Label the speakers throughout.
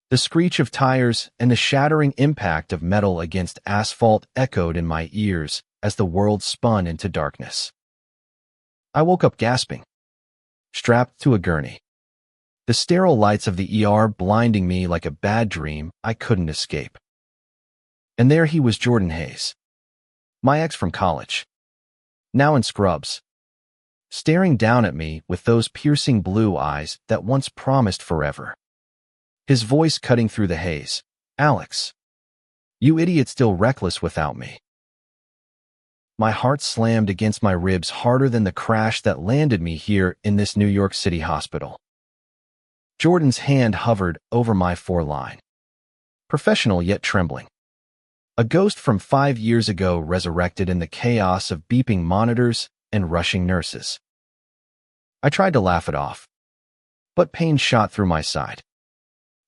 Speaker 1: The screech of tires and the shattering impact of metal against asphalt echoed in my ears as the world spun into darkness. I woke up gasping, strapped to a gurney. The sterile lights of the ER blinding me like a bad dream I couldn't escape. And there he was, Jordan Hayes, my ex from college, now in scrubs, staring down at me with those piercing blue eyes that once promised forever. His voice cutting through the haze. "Alex, you idiot, still reckless without me." My heart slammed against my ribs harder than the crash that landed me here in this New York City hospital. Jordan's hand hovered over my foreline, professional yet trembling. A ghost from 5 years ago resurrected in the chaos of beeping monitors and rushing nurses. I tried to laugh it off, but pain shot through my side,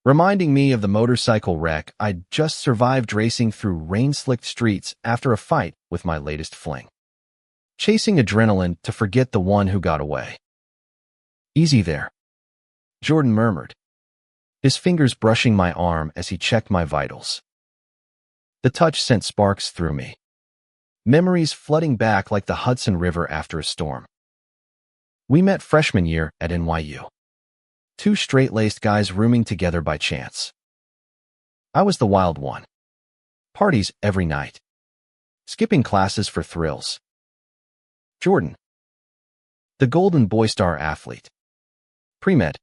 Speaker 1: reminding me of the motorcycle wreck I'd just survived racing through rain-slicked streets after a fight with my latest fling, chasing adrenaline to forget the one who got away. "Easy there," Jordan murmured, his fingers brushing my arm as he checked my vitals. The touch sent sparks through me, memories flooding back like the Hudson River after a storm. We met freshman year at NYU. Two straight-laced guys rooming together by chance. I was the wild one. Parties every night. Skipping classes for thrills. Jordan, the golden boy star athlete. Pre-med,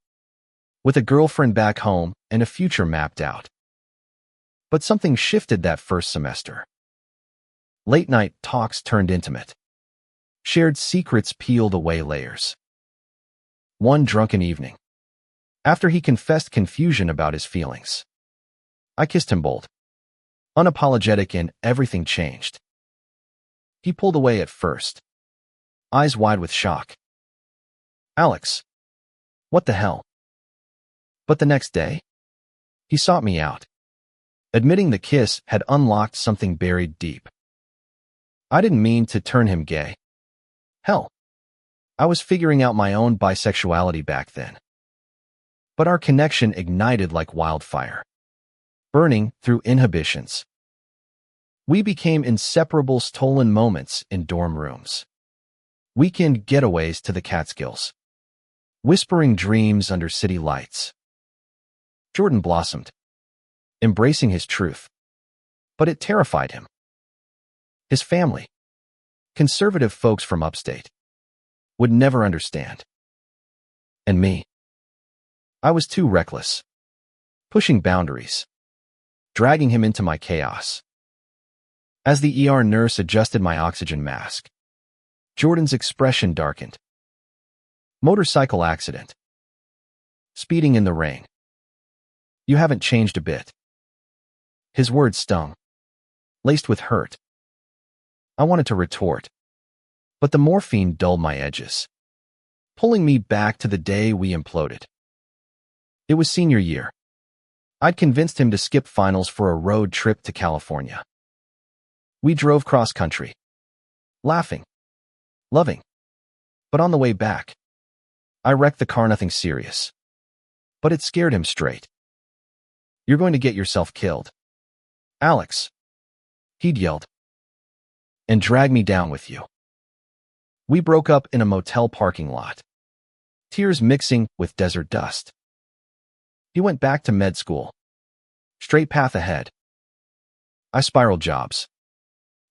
Speaker 1: with a girlfriend back home and a future mapped out. But something shifted that first semester. Late-night talks turned intimate. Shared secrets peeled away layers. One drunken evening, after he confessed confusion about his feelings, I kissed him bold, unapologetic, and everything changed. He pulled away at first, eyes wide with shock. "Alex, what the hell?" But the next day, he sought me out, admitting the kiss had unlocked something buried deep. I didn't mean to turn him gay. Hell, I was figuring out my own bisexuality back then. But our connection ignited like wildfire, burning through inhibitions. We became inseparable, stolen moments in dorm rooms, weekend getaways to the Catskills, whispering dreams under city lights. Jordan blossomed, embracing his truth, but it terrified him. His family, conservative folks from upstate, would never understand. And me, I was too reckless, pushing boundaries, dragging him into my chaos. As the ER nurse adjusted my oxygen mask, Jordan's expression darkened. "Motorcycle accident. Speeding in the rain. You haven't changed a bit." His words stung, laced with hurt. I wanted to retort, but the morphine dulled my edges, pulling me back to the day we imploded. It was senior year. I'd convinced him to skip finals for a road trip to California. We drove cross-country, laughing, loving. But on the way back, I wrecked the car, nothing serious. But it scared him straight. "You're going to get yourself killed, Alex," he'd yelled, "and drag me down with you." We broke up in a motel parking lot, tears mixing with desert dust. He went back to med school, straight path ahead. I spiraled jobs,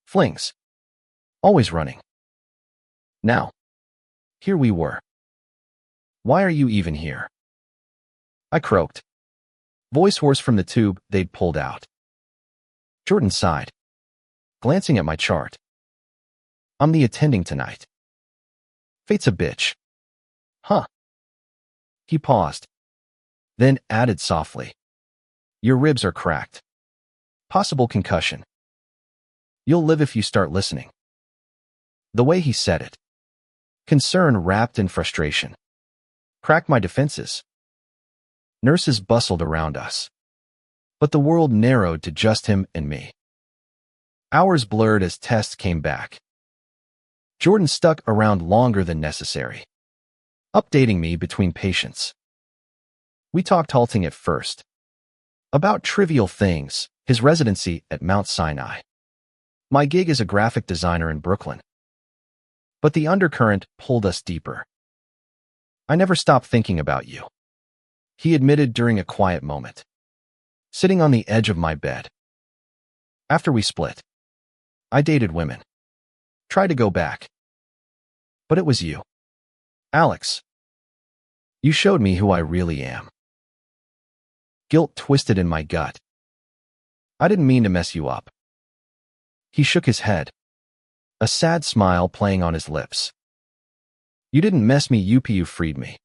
Speaker 1: flings, always running. Now, here we were. "Why are you even here?" I croaked, voice hoarse from the tube they'd pulled out. Jordan sighed, glancing at my chart. "I'm the attending tonight." "Fate's a bitch." "Huh." He paused, then added softly, "Your ribs are cracked. Possible concussion. You'll live if you start listening." The way he said it, concern wrapped in frustration, cracked my defenses. Nurses bustled around us, but the world narrowed to just him and me. Hours blurred as tests came back. Jordan stuck around longer than necessary, updating me between patients. We talked halting at first, About trivial things, his residency at Mount Sinai. My gig as a graphic designer in Brooklyn. But the undercurrent pulled us deeper. I never stopped thinking about you, he admitted during a quiet moment, sitting on the edge of my bed. After we split, I dated women. Tried to go back. But it was you, Alex. You showed me who I really am. Guilt twisted in my gut. I didn't mean to mess you up. He shook his head, a sad smile playing on his lips. You didn't mess me up, you freed me.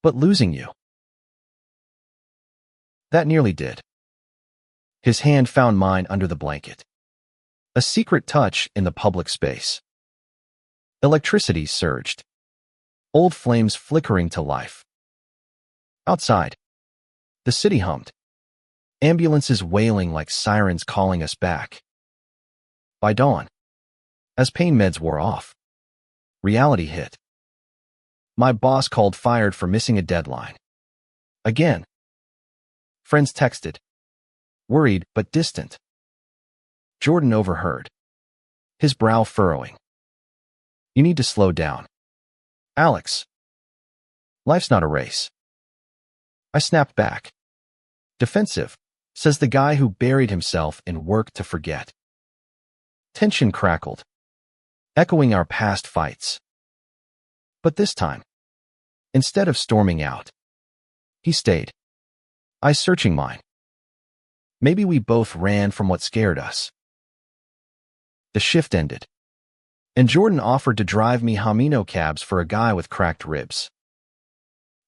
Speaker 1: But losing you, that nearly did. His hand found mine under the blanket. A secret touch in the public space. Electricity surged. Old flames flickering to life. Outside, the city hummed. Ambulances wailing like sirens calling us back. By dawn, as pain meds wore off, reality hit. My boss called fired for missing a deadline. Again. Friends texted, worried but distant. Jordan overheard, his brow furrowing. You need to slow down, Alex. Life's not a race. I snapped back. Defensive, says the guy who buried himself in work to forget. Tension crackled, echoing our past fights. But this time, instead of storming out, he stayed. I searching mine. Maybe we both ran from what scared us. The shift ended, and Jordan offered to drive me Hamino cabs for a guy with cracked ribs.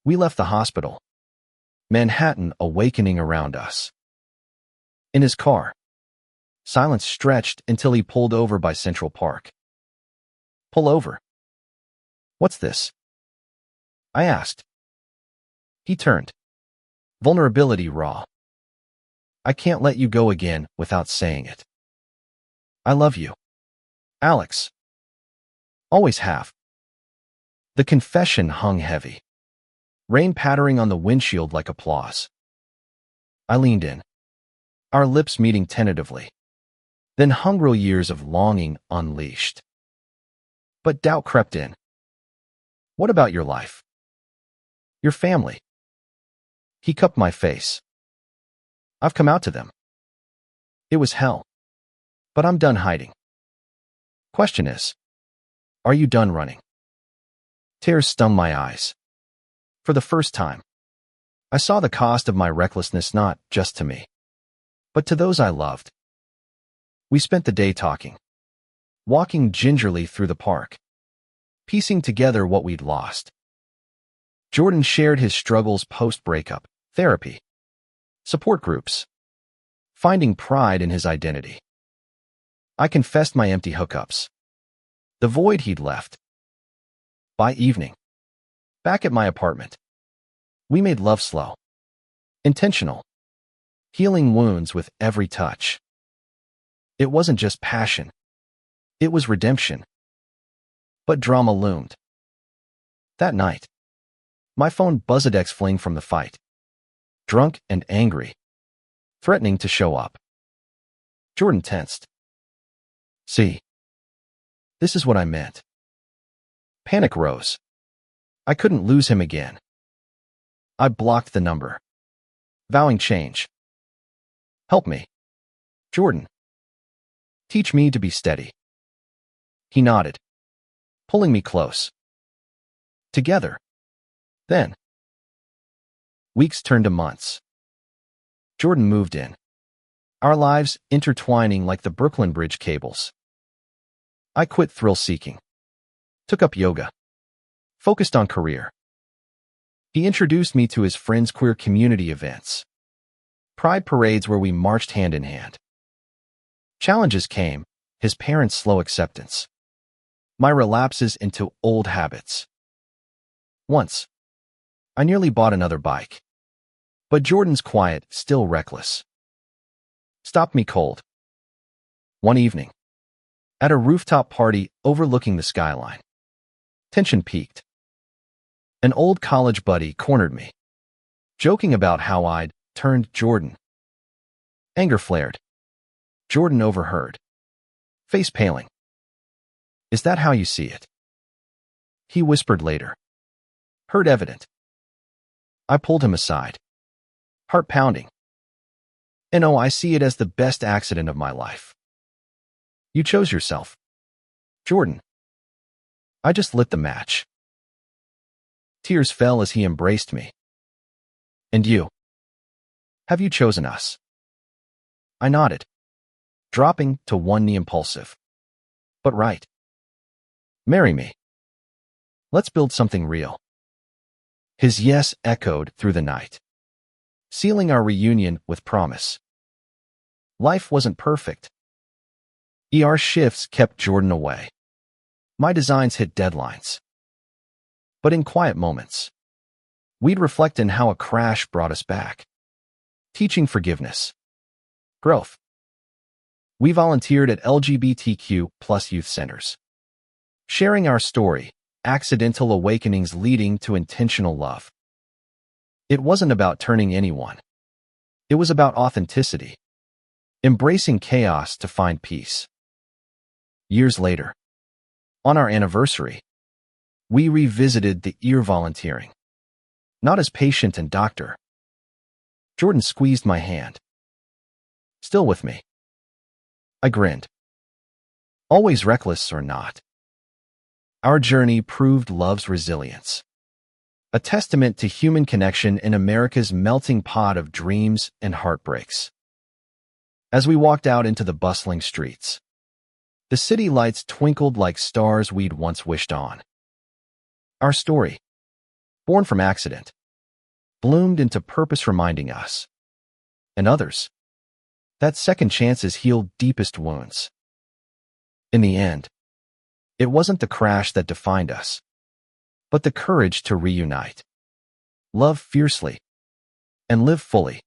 Speaker 1: We left the hospital, Manhattan awakening around us. In his car, silence stretched until he pulled over by Central Park. Pull over. What's this? I asked. He turned. Vulnerability raw. I can't let you go again without saying it. I love you, Alex. Always have. The confession hung heavy, rain pattering on the windshield like applause. I leaned in, our lips meeting tentatively, then hungry years of longing unleashed. But doubt crept in. What about your life? Your family? He cupped my face. I've come out to them. It was hell. But I'm done hiding. Question is, are you done running? Tears stung my eyes. For the first time, I saw the cost of my recklessness not just to me, but to those I loved. We spent the day talking, walking gingerly through the park, piecing together what we'd lost. Jordan shared his struggles post-breakup, therapy, support groups, finding pride in his identity. I confessed my empty hookups, the void he'd left. By evening, back at my apartment, we made love slow, intentional, healing wounds with every touch. It wasn't just passion, it was redemption. But drama loomed. That night, my phone buzzed fling from the fight, drunk and angry, threatening to show up. Jordan tensed. See, this is what I meant. Panic rose. I couldn't lose him again. I blocked the number, vowing change. Help me, Jordan. Teach me to be steady. He nodded, pulling me close. Together. Then, weeks turned to months. Jordan moved in, our lives intertwining like the Brooklyn Bridge cables. I quit thrill-seeking, took up yoga, focused on career. He introduced me to his friends' queer community events, pride parades where we marched hand in hand. Challenges came, his parents' slow acceptance, my relapses into old habits. Once, I nearly bought another bike, but Jordan's quiet, still reckless, stopped me cold. One evening, at a rooftop party overlooking the skyline, tension peaked. An old college buddy cornered me, joking about how I'd turned Jordan. Anger flared. Jordan overheard. Face paling. Is that how you see it? He whispered later. Hurt evident. I pulled him aside. Heart pounding. And oh, I see it as the best accident of my life. You chose yourself. Jordan. I just lit the match. Tears fell as he embraced me. And you? Have you chosen us? I nodded, dropping to one knee impulsive. But right. Marry me. Let's build something real. His yes echoed through the night, sealing our reunion with promise. Life wasn't perfect. ER shifts kept Jordan away. My designs hit deadlines. But in quiet moments, we'd reflect on how a crash brought us back. Teaching forgiveness. Growth. We volunteered at LGBTQ plus youth centers, sharing our story, accidental awakenings leading to intentional love. It wasn't about turning anyone. It was about authenticity, embracing chaos to find peace. Years later, on our anniversary, we revisited the ear volunteering. Not as patient and doctor. Jordan squeezed my hand. Still with me. I grinned. Always reckless or not. Our journey proved love's resilience, a testament to human connection in America's melting pot of dreams and heartbreaks. As we walked out into the bustling streets, the city lights twinkled like stars we'd once wished on. Our story, born from accident, bloomed into purpose, reminding us, and others, that second chances heal deepest wounds. In the end, it wasn't the crash that defined us, but the courage to reunite, love fiercely, and live fully.